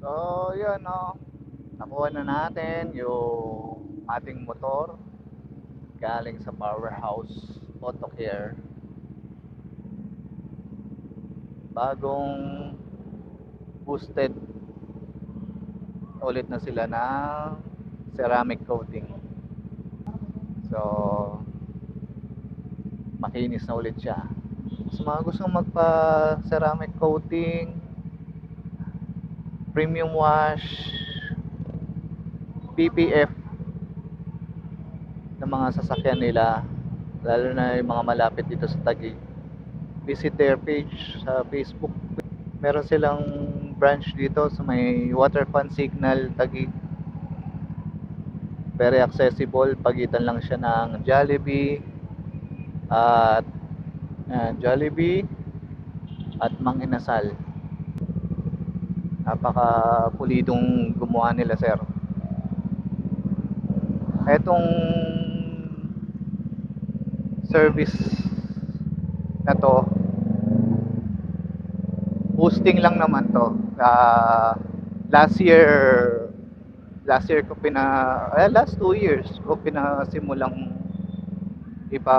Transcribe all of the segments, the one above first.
So, yun, no. Nakuha na natin yung ating motor galing sa Powerhouse Auto Care. Bagong boosted ulit na sila ng ceramic coating. So, makinis na ulit siya. Sa mga gustong magpa ceramic coating, premium wash, PPF ng mga sasakyan nila, lalo na yung mga malapit dito sa Taguig, visit their page sa Facebook. Meron silang branch dito sa may Waterfront Signal, Taguig. Very accessible, pagitan lang siya ng Jollibee at Jollibee at Mang Inasal. Napaka pulidong gumawa nila, sir. Etong service na to, boosting lang naman to. Last year ko last 2 years ko pinasimulang ipa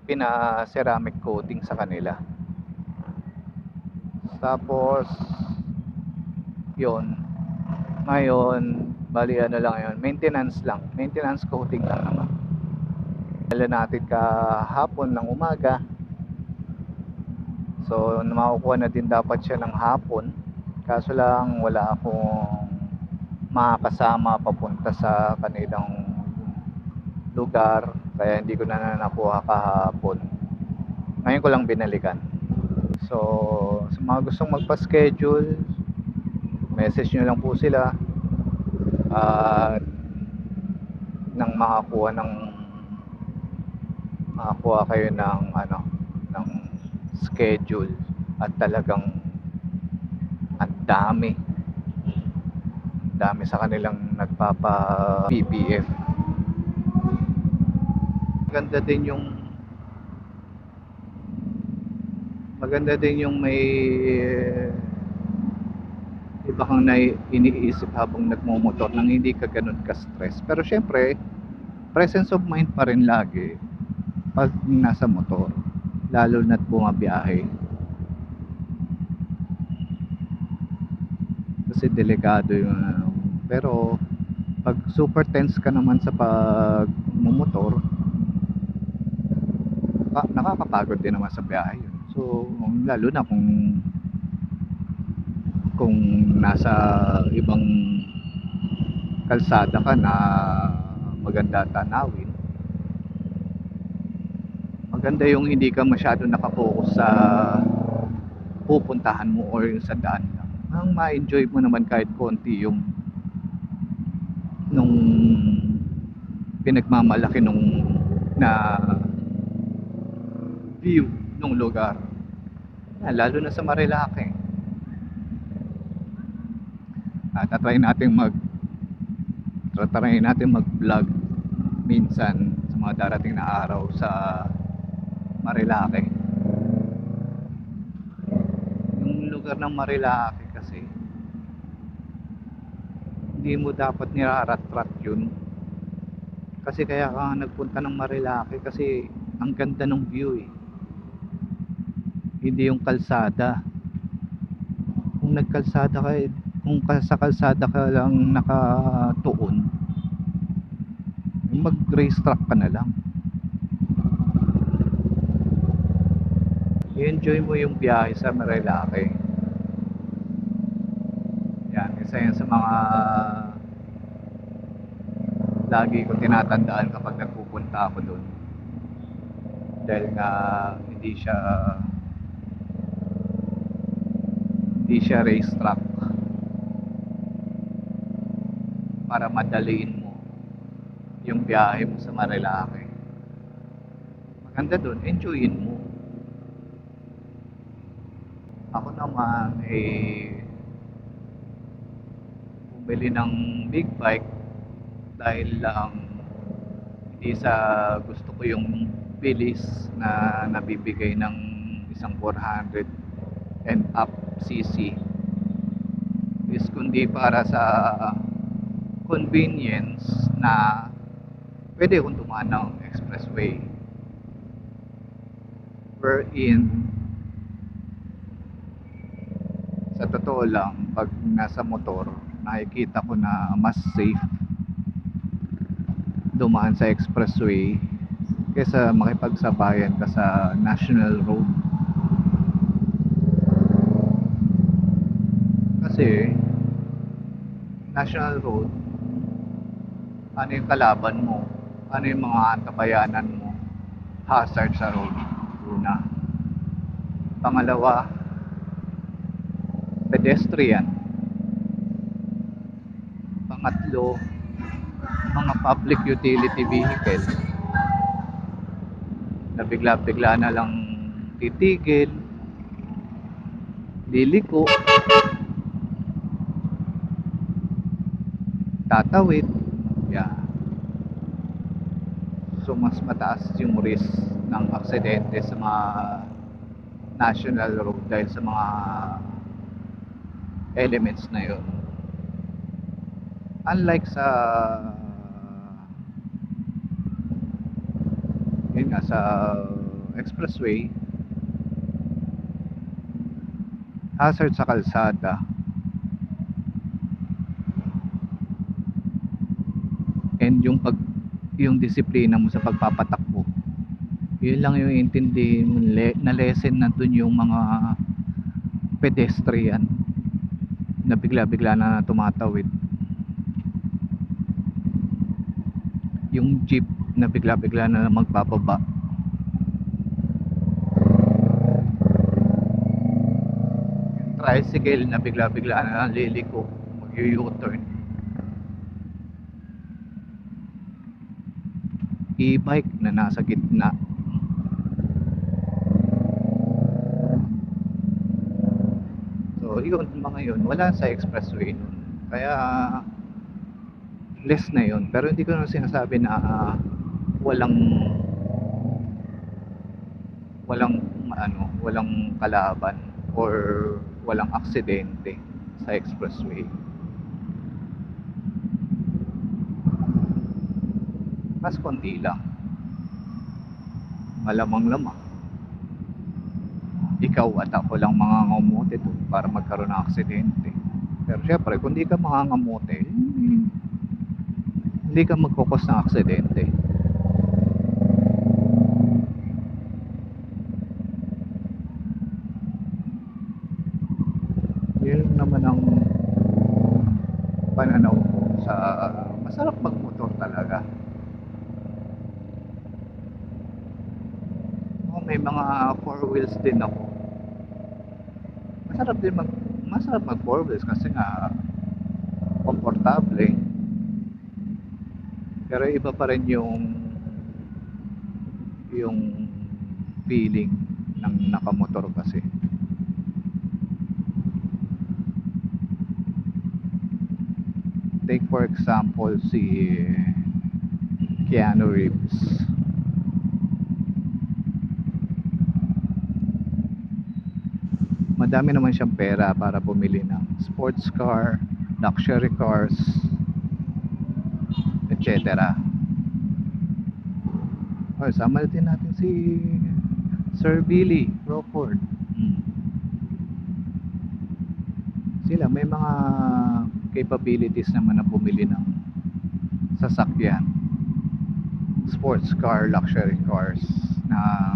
pina ceramic coating sa kanila. Tapos yon, ngayon bali ano lang yon, maintenance coating lang naman. Dala natin kahapon ng umaga, so makukuha na din dapat siya ng hapon, kaso lang wala akong makakasama papunta sa kanilang lugar, kaya hindi ko na nakuha kahapon. Ngayon ko lang binalikan. So sa mga gustong magpa-schedule, message nyo lang po sila at nang makakuha kayo ng ng schedule. At talagang ang dami sa kanilang nagpapa PPF. Maganda din yung may iba kang iniisip habang nagmumotor nang hindi ka ganun ka-stress. Pero syempre, presence of mind pa rin lagi pag nasa motor, lalo na't bumabiyahe. Kasi delikado yung pero pag super tense ka naman sa pagmumotor, nakakapagod din naman sa biyahe yun. So lalo na kung nasa ibang kalsada ka na maganda tanawin, maganda yung hindi ka masyado nakapokus sa pupuntahan mo or yung sa daan lang. Ang ma-enjoy mo naman kahit konti yung nung pinagmamalaki nung na view nung lugar. Lalo na sa Marilake. Tatry natin mag-vlog minsan sa mga darating na araw sa Marilake. Yung lugar ng Marilake kasi hindi mo dapat nirarat-rat yun. Kasi kaya ka nagpunta ng Marilake kasi ang ganda ng view eh. Hindi yung kalsada. Kung sa kalsada ka lang nakatuon, mag-racetrack ka na lang. I-enjoy mo yung biyahe sa Marilake. Yan, isa yan sa mga lagi ko tinatandaan kapag nagpupunta ako doon. Dahil nga hindi siya racetrack, para madaliin mo yung biyahe mo sa Marilake. Maganda doon, enjoyin mo. Ako naman bumili ng big bike dahil lang Isa, gusto ko yung bilis na nabibigay ng isang 400 and up cc is kundi para sa convenience na pwede kong dumaan ng expressway wherein sa totoo lang pag nasa motor nakikita ko na mas safe dumaan sa expressway kaysa makipagsabayan ka sa national road. Kasi national road, ano yung kalaban mo, ano yung mga antabayanan mo, hazard sa road, una. Pangalawa, pedestrian. Pangatlo, mga public utility vehicle na bigla-bigla na lang titigil, liliko, tatawid, yeah. So mas mataas yung risk ng aksidente sa mga national road dahil sa mga elements na yun. Unlike sa yun nga, sa expressway, hazard sa kalsada, and yung disiplina mo sa pagpapatakbo, yun lang yung intindihin mo na lesson na dun yung mga pedestrian na bigla-bigla na tumatawid, yung jeep na bigla-bigla na magbababa, tricycle na bigla-bigla na liliko, mag-u-turn, e-bike na nasa gitna. So yun, mga yun wala sa expressway nun, kaya less na yun. Pero hindi ko na sinasabi na walang walang kalaban or walang aksidente sa expressway. Mas konti lang, malamang-lamang ikaw at ako lang mangangamote doon para magkaroon ng aksidente. Pero syempre kung di ka mangangamote, hindi ka magkukos ng aksidente. Yun naman ang pananaw ko sa masarap magmotor talaga. May mga four wheels din ako. Masarap mag four wheels kasi nga komportable. Pero iba pa rin yung feeling ng nakamotor kasi. Take for example si Keanu Reeves. Madami naman siyang pera para bumili ng sports car, luxury cars, etc. O, sama din natin si Sir Billy Crawford. Sila may mga capabilities naman na bumili ng sasakyan, sports car, luxury cars na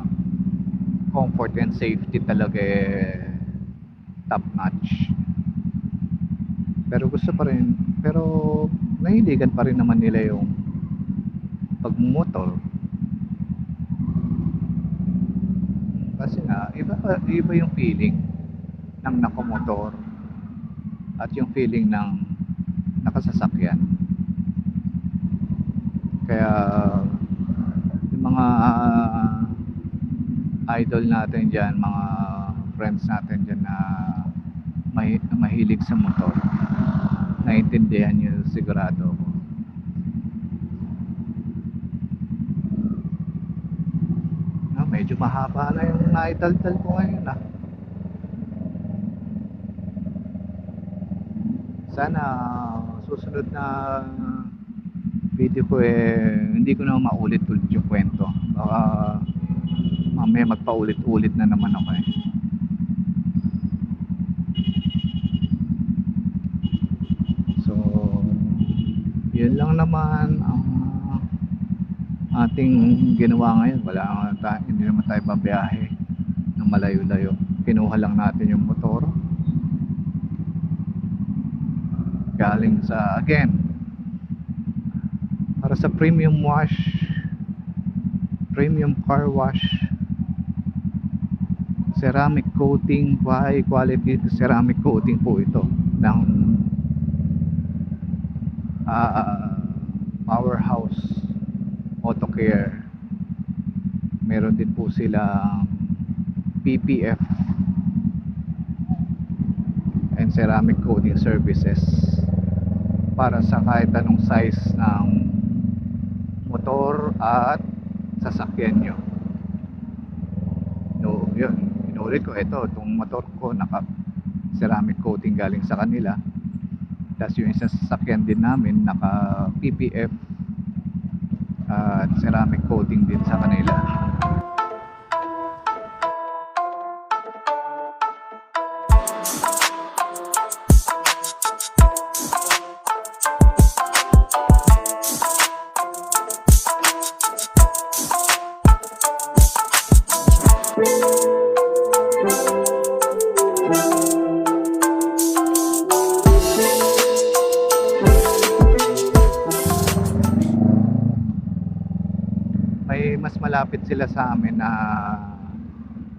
comfort and safety talaga top notch. Pero nahihiligan pa rin naman nila yung pagmumotor kasi nga iba yung feeling ng nakamotor at yung feeling ng nakasasakyan. Kaya yung mga idol natin dyan, mga friends natin dyan na mahilig sa motor, naiintindihan nyo sigurado ako. medyo mahaba na yung naidaldal ko ngayon sana susunod na video ko hindi ko na maulit-ulit yung kwento, baka mamaya magpaulit-ulit na naman ako so yun lang naman ang ating ginawa ngayon. Hindi naman tayo babiyahe ng malayo-layo, kinuha lang natin yung motor galing sa para sa premium car wash, ceramic coating, high quality ceramic coating po ito ng Powerhouse Auto Care. Meron din po silang PPF and ceramic coating services para sa kahit anong size ng motor at sasakyan nyo. No, yun, inulit ko, itong motor ko naka ceramic coating galing sa kanila, tapos yung isang sasakyan din namin naka PPF at ceramic coating din sa kanila. May mas malapit sila sa amin na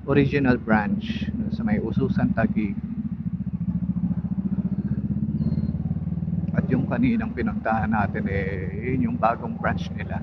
original branch sa may Ususan, Taguig, at yung kaninang pinuntahan natin yun yung bagong branch nila.